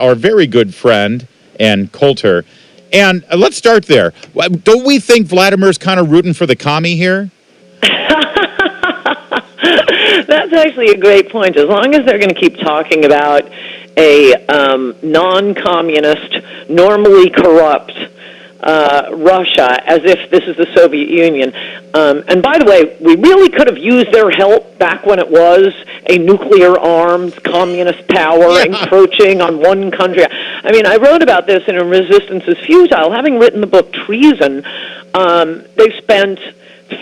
our very good friend, and Coulter. And let's start there. Don't we think Vladimir's kind of rooting for the commie here? That's actually a great point. As long as they're going to keep talking about a non-communist, normally corrupt Russia as if this is the Soviet Union. And by the way, we really could have used their help back when it was a nuclear-armed communist power encroaching on one country. I mean, I wrote about this in Resistance is Futile. Having written the book Treason, they've spent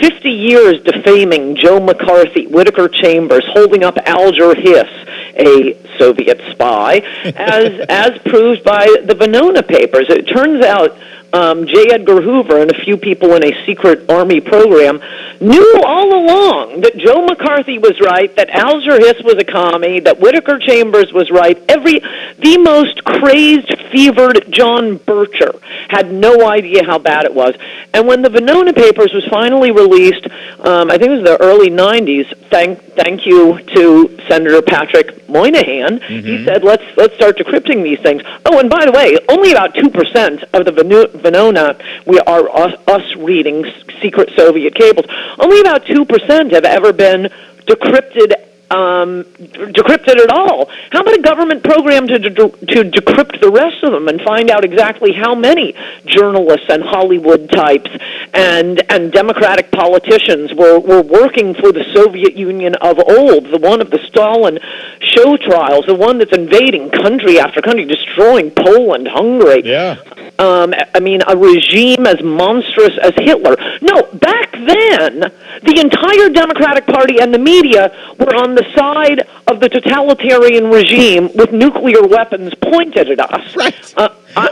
50 years defaming Joe McCarthy, Whittaker Chambers, holding up Alger Hiss, a Soviet spy, as proved by the Venona papers. It turns out J. Edgar Hoover and a few people in a secret army program knew all along that Joe McCarthy was right, that Alger Hiss was a commie, that Whittaker Chambers was right. The most crazed, fevered John Bircher had no idea how bad it was. And when the Venona papers was finally released, I think it was the early 90s, thank you to Senator Patrick Moynihan, he said, let's start decrypting these things. Oh, and by the way, only about 2% of the Venona, we are us reading secret Soviet cables, only about 2% have ever been decrypted at all. How about a government program to decrypt the rest of them and find out exactly how many journalists and Hollywood types and Democratic politicians were working for the Soviet Union of old, the one of the Stalin show trials, the one that's invading country after country, destroying Poland, Hungary. Yeah. I mean, a regime as monstrous as Hitler. No, back then, the entire Democratic Party and the media were on the side of the totalitarian regime with nuclear weapons pointed at us. Right.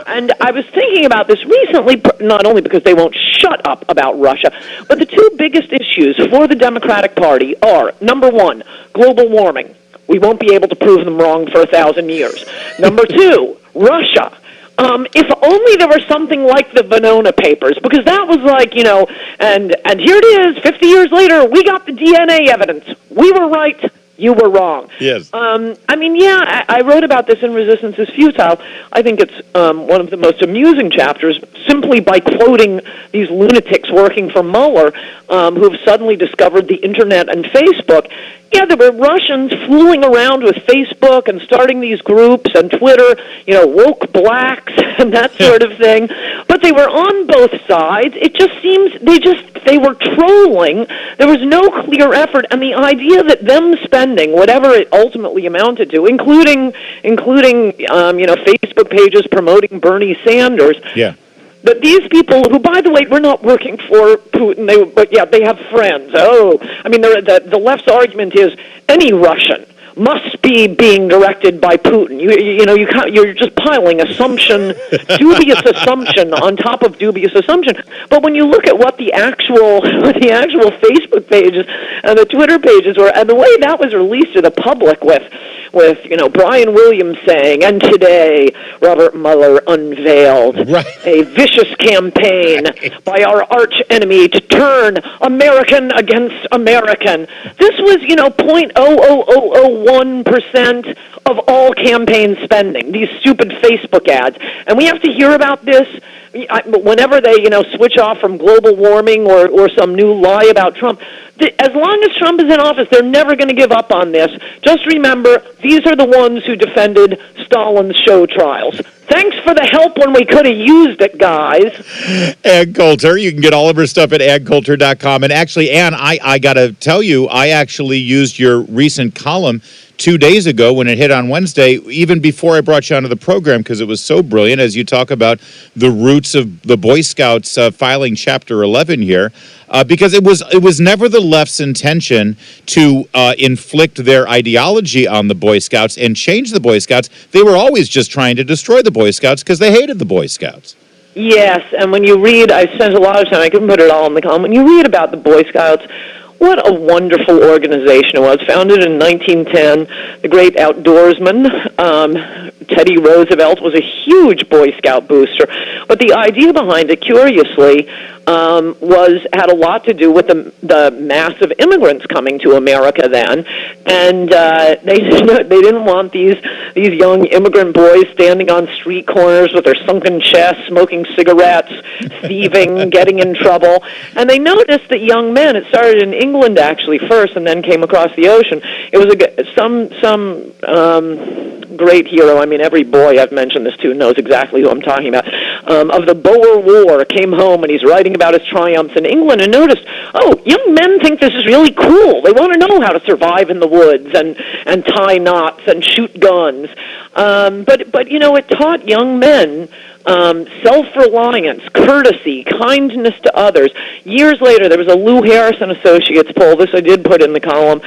And I was thinking about this recently, not only because they won't shut up about Russia, but the two biggest issues for the Democratic Party are, number one, global warming. We won't be able to prove them wrong for 1,000 years. Number two, Russia. If only there were something like the Venona papers, because that was like, and here it is, 50 years later, we got the DNA evidence. We were right. You were wrong. Yes. I wrote about this in Resistance is Futile. I think it's one of the most amusing chapters, simply by quoting these lunatics working for Mueller who have suddenly discovered the Internet and Facebook. Yeah, there were Russians fooling around with Facebook and starting these groups and Twitter, woke blacks and that sort of thing. But they were on both sides. It just seems they were trolling. There was no clear effort, and the idea that them spending whatever it ultimately amounted to, including Facebook pages promoting Bernie Sanders. Yeah. But these people, who, by the way, were not working for Putin, they have friends. Oh, I mean, the left's argument is any Russian must be being directed by Putin. You're just piling dubious assumption on top of dubious assumption. But when you look at what the actual Facebook pages and the Twitter pages were, and the way that was released to the public with Brian Williams saying, and today Robert Mueller unveiled a vicious campaign by our arch enemy to turn American against American. This was 0.00001% of all campaign spending, these stupid Facebook ads. And we have to hear about this whenever they, switch off from global warming or some new lie about Trump. As long as Trump is in office, they're never going to give up on this. Just remember, these are the ones who defended Stalin's show trials. Thanks for the help when we could have used it, guys. Ann Coulter. You can get all of her stuff at AnnCoulter.com. And actually, Ann, I got to tell you, I actually used your recent column 2 days ago when it hit on Wednesday, even before I brought you onto the program, because it was so brilliant as you talk about the roots of the Boy Scouts filing Chapter 11 here, because it was never the left's intention to inflict their ideology on the Boy Scouts and change the Boy Scouts. They were always just trying to destroy the Boy Scouts because they hated the Boy Scouts. Yes, and when you read, I spent a lot of time, I couldn't put it all in the column, when you read about the Boy Scouts, what a wonderful organization it was. Founded in 1910, the great outdoorsman, Teddy Roosevelt, was a huge Boy Scout booster. But the idea behind it, curiously, had a lot to do with the mass of immigrants coming to America then, and they didn't want these young immigrant boys standing on street corners with their sunken chests, smoking cigarettes, thieving, getting in trouble. And they noticed that young men. It started in England actually first, and then came across the ocean. It was some great hero. I mean, every boy I've mentioned this to knows exactly who I'm talking about. Of the Boer War, came home and he's writing about his triumphs in England, and noticed, oh, young men think this is really cool. They want to know how to survive in the woods and tie knots and shoot guns. But you know, it taught young men self-reliance, courtesy, kindness to others. Years later, there was a Lou Harrison Associates poll, this I did put in the column,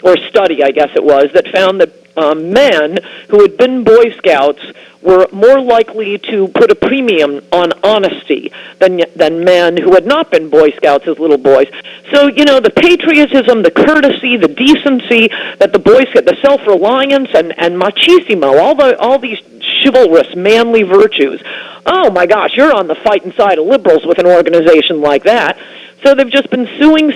or study, I guess it was, that found that men who had been Boy Scouts were more likely to put a premium on honesty than men who had not been Boy Scouts as little boys. So, you know, the patriotism, the courtesy, the decency that the Boy Scouts, the self-reliance and machismo, all these chivalrous, manly virtues. Oh my gosh, you're on the fighting side of liberals with an organization like that. So they've just been suing,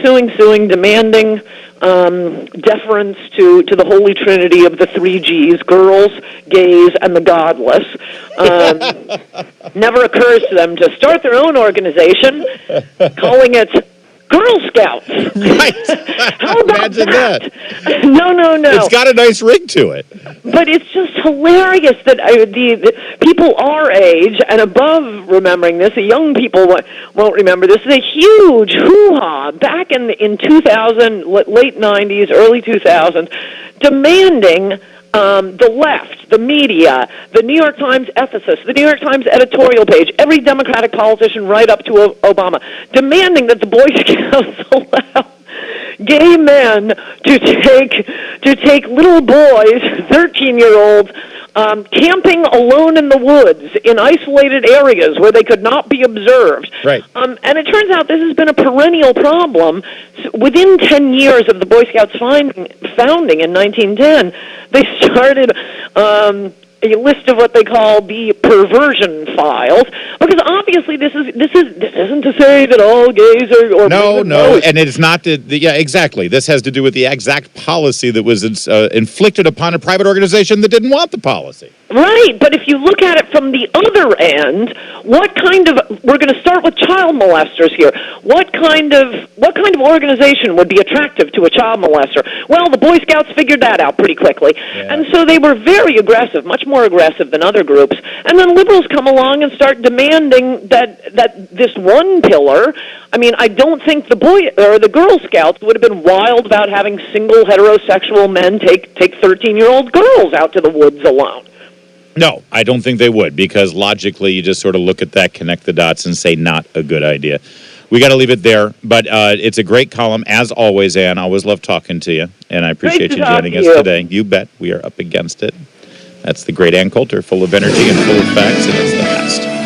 demanding deference to the holy trinity of the three Gs, girls, gays, and the godless. Never occurs to them to start their own organization, calling it Girl Scouts. Right. How about Imagine that? No. It's got a nice ring to it. But it's just hilarious that the people our age and above remembering this, the young people won't remember this, is a huge hoo-ha back in 2000, late 90s, early 2000s, demanding the left, the media, the New York Times ethicist, the New York Times editorial page, every Democratic politician right up to Obama, demanding that the Boy Scouts allow gay men to take little boys, 13-year-olds, camping alone in the woods in isolated areas where they could not be observed. Right. And it turns out this has been a perennial problem. Within 10 years of the Boy Scouts founding in 1910, they started a list of what they call the perversion files, because obviously this isn't to say that all gays are no, and it's not yeah, exactly. This has to do with the exact policy that was inflicted upon a private organization that didn't want the policy. Right, but if you look at it from the other end, we're going to start with child molesters here. What kind of organization would be attractive to a child molester? Well, the Boy Scouts figured that out pretty quickly. Yeah. And so they were very aggressive, much more aggressive than other groups. And then liberals come along and start demanding that this one pillar, I mean, I don't think the Girl Scouts would have been wild about having single heterosexual men take 13-year-old girls out to the woods alone. No, I don't think they would, because logically you just sort of look at that, connect the dots, and say not a good idea. We got to leave it there, but it's a great column, as always, Ann. I always love talking to you, and I appreciate you joining us today. You bet. We are up against it. That's the great Ann Coulter, full of energy and full of facts, and it's the best.